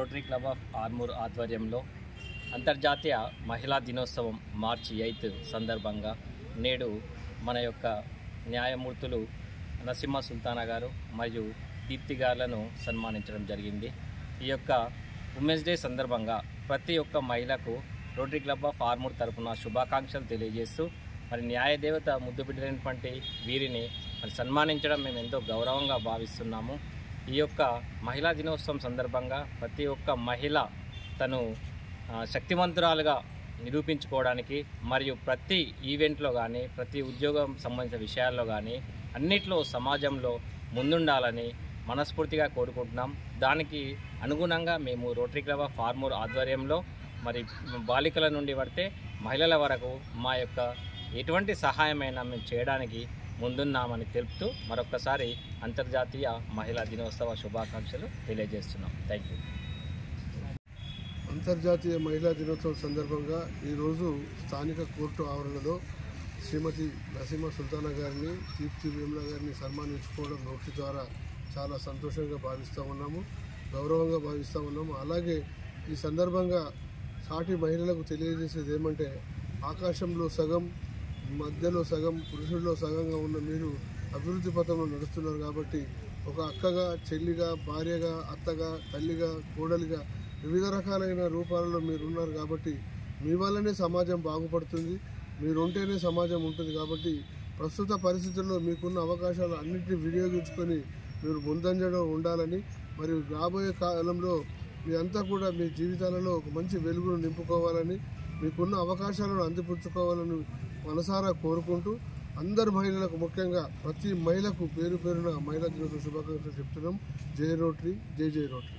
Rotary club of Armoor ఆధ్వర్యంలో అంతర్జాతీయ మహిళా దినోత్సవం మార్చి 8 సందర్భంగా నేడు మన యొక్క న్యాయమూర్తులు నరసింహ సుల్తానా గారు మరియు దీప్తి గారులను సన్మానించడం జరిగింది. ఈ యొక్క ఉమెన్స్ డే సందర్భంగా ప్రతి ఒక్క మహిళకు రోటరీ క్లబ్ ఆఫ్ ఆర్మూర్ తరపున శుభాకాంక్షలు తెలియజేస్తూ మరి న్యాయదేవత ముద్దు బిడ్డలైనటువంటి వీరిని మరి సన్మానించడం మేము ఎంతో గౌరవంగా భావిస్తున్నాము. ఈ యొక్క మహిళా దినోత్సవం సందర్భంగా ప్రతి ఒక్క మహిళ తను శక్తివంతురాలుగా నిరూపించుకోవడానికి మరియు ప్రతి ఈవెంట్లో కానీ ప్రతి ఉద్యోగం సంబంధించిన విషయాల్లో కానీ అన్నిట్లో సమాజంలో ముందుండాలని మనస్ఫూర్తిగా కోరుకుంటున్నాం. దానికి అనుగుణంగా మేము రోటరీ క్లబ్ ఆఫ్ ఆర్మూర్ ఆధ్వర్యంలో మరి బాలికల నుండి పడితే మహిళల వరకు మా యొక్క ఎటువంటి సహాయమైనా మేము చేయడానికి ముందున్నామని తెలుపుతూ మరొకసారి అంతర్జాతీయ మహిళా దినోత్సవ శుభాకాంక్షలు తెలియజేస్తున్నాం. Thank you. అంతర్జాతీయ మహిళా దినోత్సవం సందర్భంగా ఈరోజు స్థానిక కోర్టు ఆవరణలో శ్రీమతి నరసింహ సుల్తానా గారిని, దీప్తి వేముల గారిని సన్మానించుకోవడం నోటి ద్వారా చాలా సంతోషంగా భావిస్తూ ఉన్నాము, గౌరవంగా భావిస్తూ ఉన్నాము. అలాగే ఈ సందర్భంగా సాటి మహిళలకు తెలియజేసేది ఏమంటే, ఆకాశంలో సగం, మధ్యలో సగం, పురుషుల్లో సగంగా ఉన్న మీరు అభివృద్ధి పథంలో నడుస్తున్నారు. కాబట్టి ఒక అక్కగా, చెల్లిగా, భార్యగా, అత్తగా, తల్లిగా, కోడలిగా వివిధ రకాలైన రూపాలలో మీరు ఉన్నారు. కాబట్టి మీ వల్లనే సమాజం బాగుపడుతుంది, మీరుంటేనే సమాజం ఉంటుంది. కాబట్టి ప్రస్తుత పరిస్థితుల్లో మీకున్న అవకాశాలు అన్నింటినీ వినియోగించుకొని మీరు ముందంజలో ఉండాలని, మరియు రాబోయే కాలంలో మీ అంతా కూడా మీ జీవితాలలో ఒక మంచి వెలుగును నింపుకోవాలని, మీకున్న అవకాశాలను అందిపుచ్చుకోవాలని మనసారా కోరుకుంటూ అందరు మహిళలకు, ముఖ్యంగా ప్రతి మహిళకు పేరు పేరున మహిళా దినోత్సవ శుభాకాంక్షలు చెప్తున్నాం. జై రోటరీ, జై జై రోటరీ.